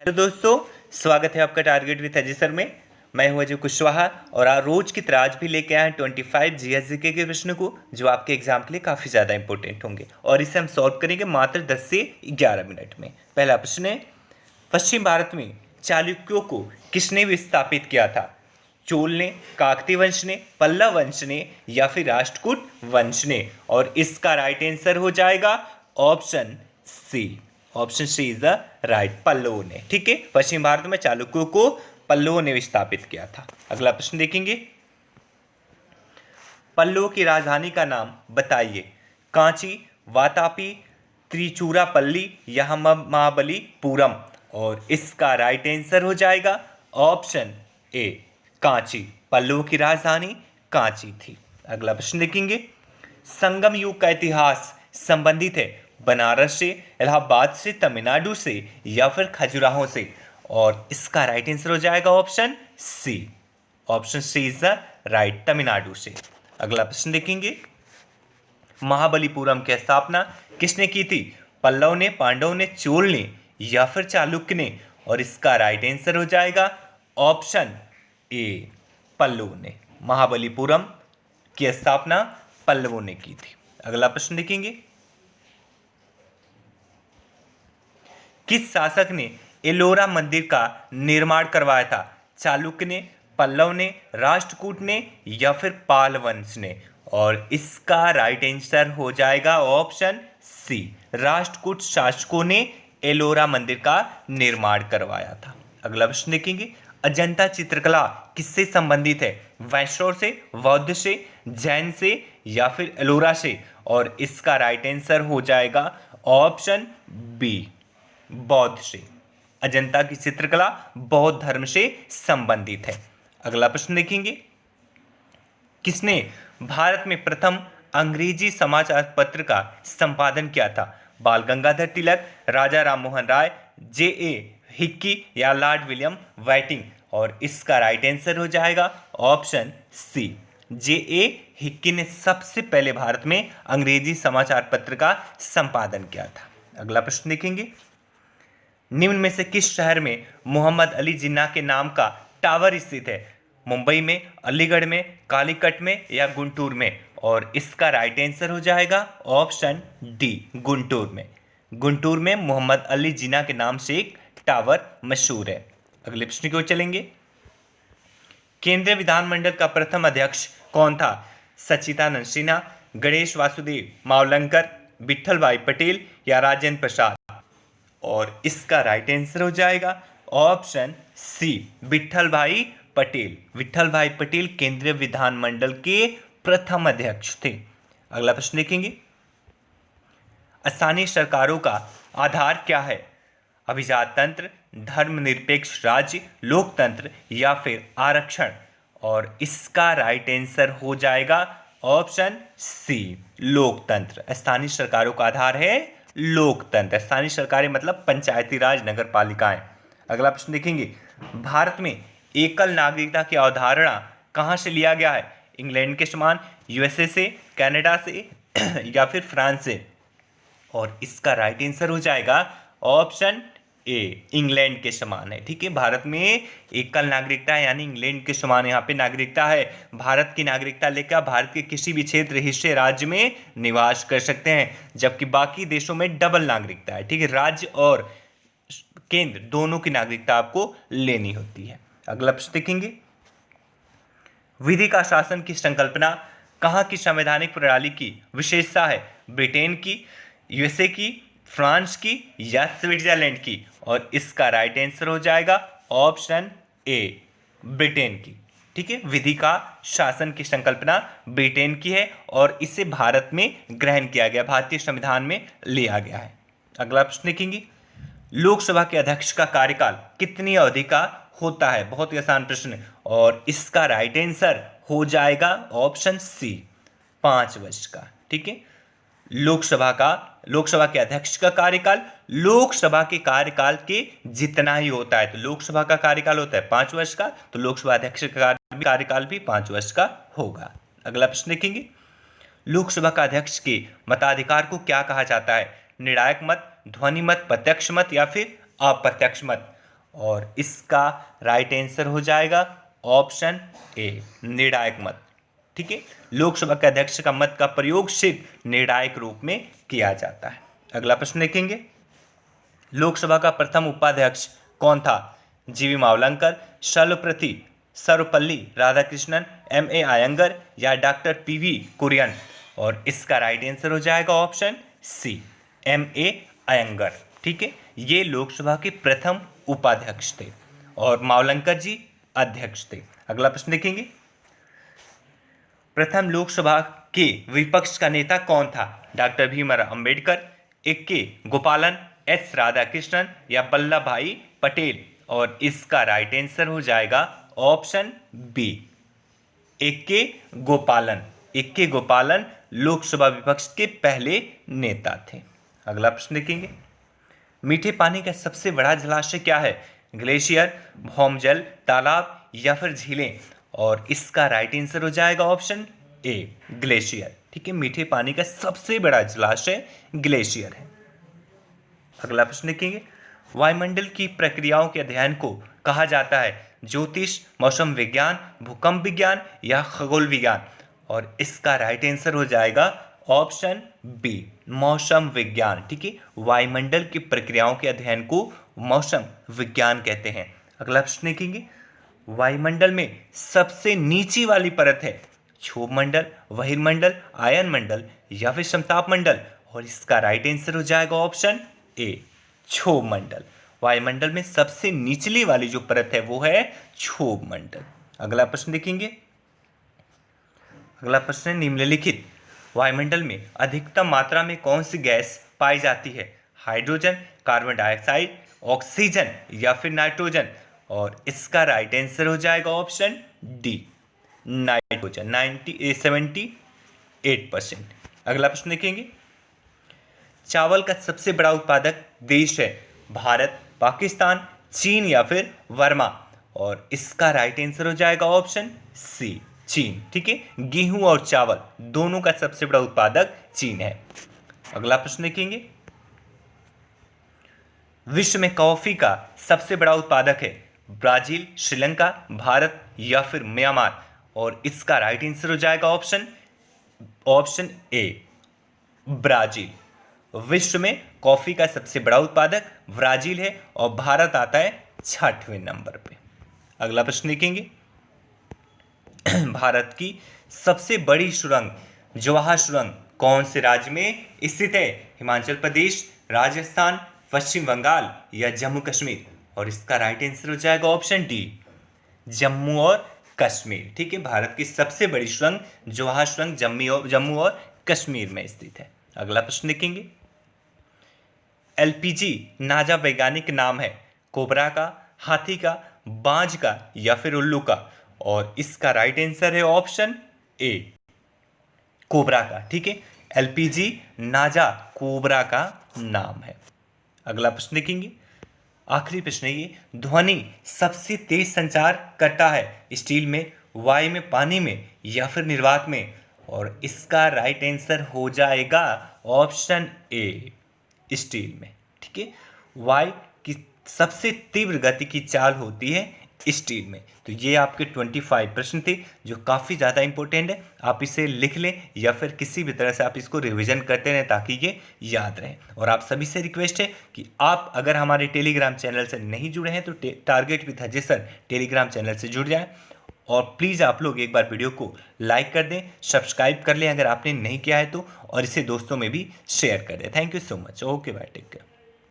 तो दोस्तों, स्वागत है आपका टारगेट विद अजय सर में। मैं हूं अजय कुशवाहा और आज रोज की तरह आज भी लेके आए 25 जीएसजीके के प्रश्न को, जो आपके एग्जाम के लिए काफ़ी ज़्यादा इंपॉर्टेंट होंगे और इसे हम सॉल्व करेंगे मात्र 10 से 11 मिनट में। पहला प्रश्न है, पश्चिम भारत में चालुक्यों को किसने विस्थापित किया था? चोल ने, काकतीय वंश ने, पल्लव वंश ने या फिर राष्ट्रकूट वंश ने? और इसका राइट आंसर हो जाएगा option C. Option C is the right, पल्लवों ने। ठीक है, पश्चिम भारत में चालुक्यों को पल्लवों ने विस्थापित किया था। अगला प्रश्न देखेंगे, पल्लवों की राजधानी का नाम बताइए। कांची, वातापी, त्रिचूरापल्ली या महाबलीपुरम? और इसका राइट आंसर हो जाएगा ऑप्शन ए, कांची। पल्लवों की राजधानी कांची थी। अगला प्रश्न देखेंगे, संगम युग का इतिहास संबंधित है बनारस से, इलाहाबाद से, तमिलनाडु से या फिर खजुराहो से? और इसका राइट आंसर हो जाएगा option C. Option C is the right, Tamil Nadu से। अगला प्रश्न देखेंगे, महाबलीपुरम की स्थापना किसने की थी? पल्लव ने, पांडव ने, चोल ने या फिर चालुक्य ने? और इसका राइट आंसर हो जाएगा ऑप्शन ए, पल्लव ने। महाबलीपुरम की स्थापना पल्लवों ने की थी। अगला प्रश्न देखेंगे, किस शासक ने एलोरा मंदिर का निर्माण करवाया था? चालुक्य ने, पल्लव ने, राष्ट्रकूट ने या फिर पाल वंश ने? और इसका राइट आंसर हो जाएगा ऑप्शन सी, राष्ट्रकूट शासकों ने एलोरा मंदिर का निर्माण करवाया था। अगला प्रश्न देखेंगे, अजंता चित्रकला किससे संबंधित है? वैष्णव से, बौद्ध से, जैन से या फिर एलोरा से? और इसका राइट आंसर हो जाएगा ऑप्शन बी, बौद्ध से। अजंता की चित्रकला बौद्ध धर्म से संबंधित है। अगला प्रश्न देखेंगे, किसने भारत में प्रथम अंग्रेजी समाचार पत्र का संपादन किया था? बाल गंगाधर तिलक, राजा राममोहन राय, जे.ए. हिक्की या लॉर्ड विलियम व्हाइटिंग? और इसका राइट आंसर हो जाएगा ऑप्शन सी, जे.ए. हिक्की ने सबसे पहले भारत में अंग्रेजी समाचार पत्र का संपादन किया था। अगला प्रश्न देखेंगे, निम्न में से किस शहर में मोहम्मद अली जिन्ना के नाम का टावर स्थित है? मुंबई में, अलीगढ़ में, कालीकट में या गुंटूर में? और इसका राइट आंसर हो जाएगा ऑप्शन डी, गुंटूर में। गुंटूर में मोहम्मद अली जिन्ना के नाम से एक टावर मशहूर है। अगले प्रश्न की ओर चलेंगे, केंद्रीय विधानमंडल का प्रथम अध्यक्ष कौन था? सच्चिदानंद सिन्हा, गणेश वासुदेव मावलंकर, विट्ठल भाई पटेल या राजेंद्र प्रसाद? और इसका राइट आंसर हो जाएगा ऑप्शन सी, विट्ठल भाई पटेल। विट्ठल भाई पटेल केंद्रीय विधानमंडल के प्रथम अध्यक्ष थे। अगला प्रश्न देखेंगे, स्थानीय सरकारों का आधार क्या है? अभिजात तंत्र, धर्मनिरपेक्ष राज्य, लोकतंत्र या फिर आरक्षण? और इसका राइट आंसर हो जाएगा ऑप्शन सी, लोकतंत्र। स्थानीय सरकारों का आधार है लोकतंत्र। स्थानीय सरकारें मतलब पंचायती राज, नगर पालिकाएं। अगला प्रश्न देखेंगे, भारत में एकल नागरिकता की अवधारणा कहां से लिया गया है? इंग्लैंड के समान, यूएसए से, कनाडा से या फिर फ्रांस से? और इसका राइट आंसर हो जाएगा ऑप्शन ए, इंग्लैंड के समान है। ठीक है, भारत में एकल नागरिकता है यानी इंग्लैंड के समान यहाँ पे नागरिकता है। भारत की नागरिकता लेकर भारत के किसी भी क्षेत्र, हिस्से, राज्य में निवास कर सकते हैं, जबकि बाकी देशों में डबल नागरिकता है। ठीक है, राज्य और केंद्र दोनों की नागरिकता आपको लेनी होती है। अगला प्रश्न देखेंगे, विधि का शासन की संकल्पना कहाँ की संवैधानिक प्रणाली की विशेषता है? ब्रिटेन की, यूएसए की, फ्रांस की या स्विट्जरलैंड की? और इसका राइट आंसर हो जाएगा ऑप्शन ए, ब्रिटेन की। ठीक है, विधि का शासन की संकल्पना ब्रिटेन की है और इसे भारत में ग्रहण किया गया, भारतीय संविधान में लिया गया है। अगला प्रश्न देखेंगे, लोकसभा के अध्यक्ष का कार्यकाल कितनी अवधि का होता है? बहुत ही आसान प्रश्न, और इसका राइट आंसर हो जाएगा ऑप्शन सी, 5 वर्ष का। ठीक है, लोकसभा के अध्यक्ष का कार्यकाल लोकसभा के कार्यकाल के जितना ही होता है। तो लोकसभा का कार्यकाल होता है 5 वर्ष का, तो लोकसभा अध्यक्ष का कार्यकाल भी 5 वर्ष का होगा। अगला प्रश्न देखेंगे, लोकसभा का अध्यक्ष के मताधिकार को क्या कहा जाता है? निर्णायक मत, ध्वनि मत, प्रत्यक्ष मत या फिर अप्रत्यक्ष मत? और इसका राइट आंसर हो जाएगा ऑप्शन ए, निर्णायक मत। ठीक है, लोकसभा के अध्यक्ष का मत का प्रयोग सिर्फ निर्णायक रूप में किया जाता है। अगला प्रश्न देखेंगे, लोकसभा का प्रथम उपाध्यक्ष कौन था? जीवी मावलंकर, सर्वपल्ली राधाकृष्णन, M.A. अयंगर या डॉक्टर पीवी कुरियन? और इसका राइट आंसर हो जाएगा ऑप्शन सी, M.A. अयंगर। ठीक है, ये लोकसभा के प्रथम उपाध्यक्ष थे और मावलंकर जी अध्यक्ष थे। अगला प्रश्न देखेंगे, प्रथम लोकसभा के विपक्ष का नेता कौन था? Doctor Bhimrao Ambedkar, A.K. गोपालन, S. राधाकृष्णन या वल्लभ भाई पटेल? और इसका राइट आंसर हो जाएगा ऑप्शन बी, A.K. गोपालन। A.K. गोपालन लोकसभा विपक्ष के पहले नेता थे। अगला प्रश्न देखेंगे, मीठे पानी का सबसे बड़ा जलाशय क्या है? ग्लेशियर, भौमजल, तालाब या फिर झीलें? और इसका राइट आंसर हो जाएगा ऑप्शन ए, ग्लेशियर। ठीक है, मीठे पानी का सबसे बड़ा जलाशय ग्लेशियर है। अगला प्रश्न देखेंगे, वायुमंडल की प्रक्रियाओं के अध्ययन को कहा जाता है ज्योतिष, मौसम विज्ञान, भूकंप विज्ञान या खगोल विज्ञान? और इसका राइट आंसर हो जाएगा ऑप्शन बी, मौसम विज्ञान। ठीक है, वायुमंडल की प्रक्रियाओं के अध्ययन को मौसम विज्ञान कहते हैं। अगला प्रश्न देखेंगे, वायुमंडल में सबसे नीची वाली परत है क्षोभ मंडल, बहिर्मंडल, आयन मंडल या फिर समताप मंडल? और इसका राइट आंसर हो जाएगा ऑप्शन ए, क्षोभ मंडल। वायुमंडल में सबसे निचली वाली जो परत है वो है क्षोभ मंडल। अगला प्रश्न देखेंगे, अगला प्रश्न है, निम्नलिखित वायुमंडल में अधिकतम मात्रा में कौन सी गैस पाई जाती है? हाइड्रोजन, कार्बन डाइऑक्साइड, ऑक्सीजन या फिर नाइट्रोजन? और इसका राइट आंसर हो जाएगा ऑप्शन डी, नाइट्रोजन, 78%। अगला प्रश्न देखेंगे, चावल का सबसे बड़ा उत्पादक देश है भारत, पाकिस्तान, चीन या फिर वर्मा? और इसका राइट आंसर हो जाएगा ऑप्शन सी, चीन। ठीक है, गेहूं और चावल दोनों का सबसे बड़ा उत्पादक चीन है। अगला प्रश्न देखेंगे, विश्व में कॉफी का सबसे बड़ा उत्पादक है ब्राजील, श्रीलंका, भारत या फिर म्यांमार? और इसका राइट आंसर हो जाएगा ऑप्शन ए, ब्राजील। विश्व में कॉफी का सबसे बड़ा उत्पादक ब्राजील है और भारत आता है 6वें नंबर पे। अगला प्रश्न देखेंगे, भारत की सबसे बड़ी सुरंग जवाहर सुरंग कौन से राज्य में स्थित है? हिमाचल प्रदेश, राजस्थान, पश्चिम बंगाल या जम्मू कश्मीर? और इसका राइट आंसर हो जाएगा ऑप्शन डी, जम्मू और कश्मीर। ठीक है, भारत की सबसे बड़ी सुरंग जवाहर सुरंग जम्मू और कश्मीर में स्थित है। अगला प्रश्न देखेंगे, एलपीजी नाजा वैज्ञानिक नाम है कोबरा का, हाथी का, बाज का या फिर उल्लू का? और इसका राइट आंसर है ऑप्शन ए, कोबरा का। ठीक है, एलपीजी नाजा कोबरा का नाम है। अगला प्रश्न देखेंगे, आखिरी प्रश्न है ये, ध्वनि सबसे तेज संचार करता है स्टील में, वायु में, पानी में या फिर निर्वात में? और इसका राइट आंसर हो जाएगा ऑप्शन ए, स्टील में। ठीक है, वायु की सबसे तीव्र गति की चाल होती है स्टील में। तो ये आपके 25 प्रश्न थे जो काफ़ी ज़्यादा इंपॉर्टेंट है। आप इसे लिख लें या फिर किसी भी तरह से आप इसको रिवीजन करते रहें ताकि ये याद रहे। और आप सभी से रिक्वेस्ट है कि आप अगर हमारे टेलीग्राम चैनल से नहीं जुड़े हैं तो target with Ajay sir Telegram channel से जुड़ जाएं। और प्लीज़ आप लोग एक बार वीडियो को लाइक कर दें, सब्सक्राइब कर लें अगर आपने नहीं किया है तो, और इसे दोस्तों में भी शेयर कर दें। Thank you so much. Okay bye, take care.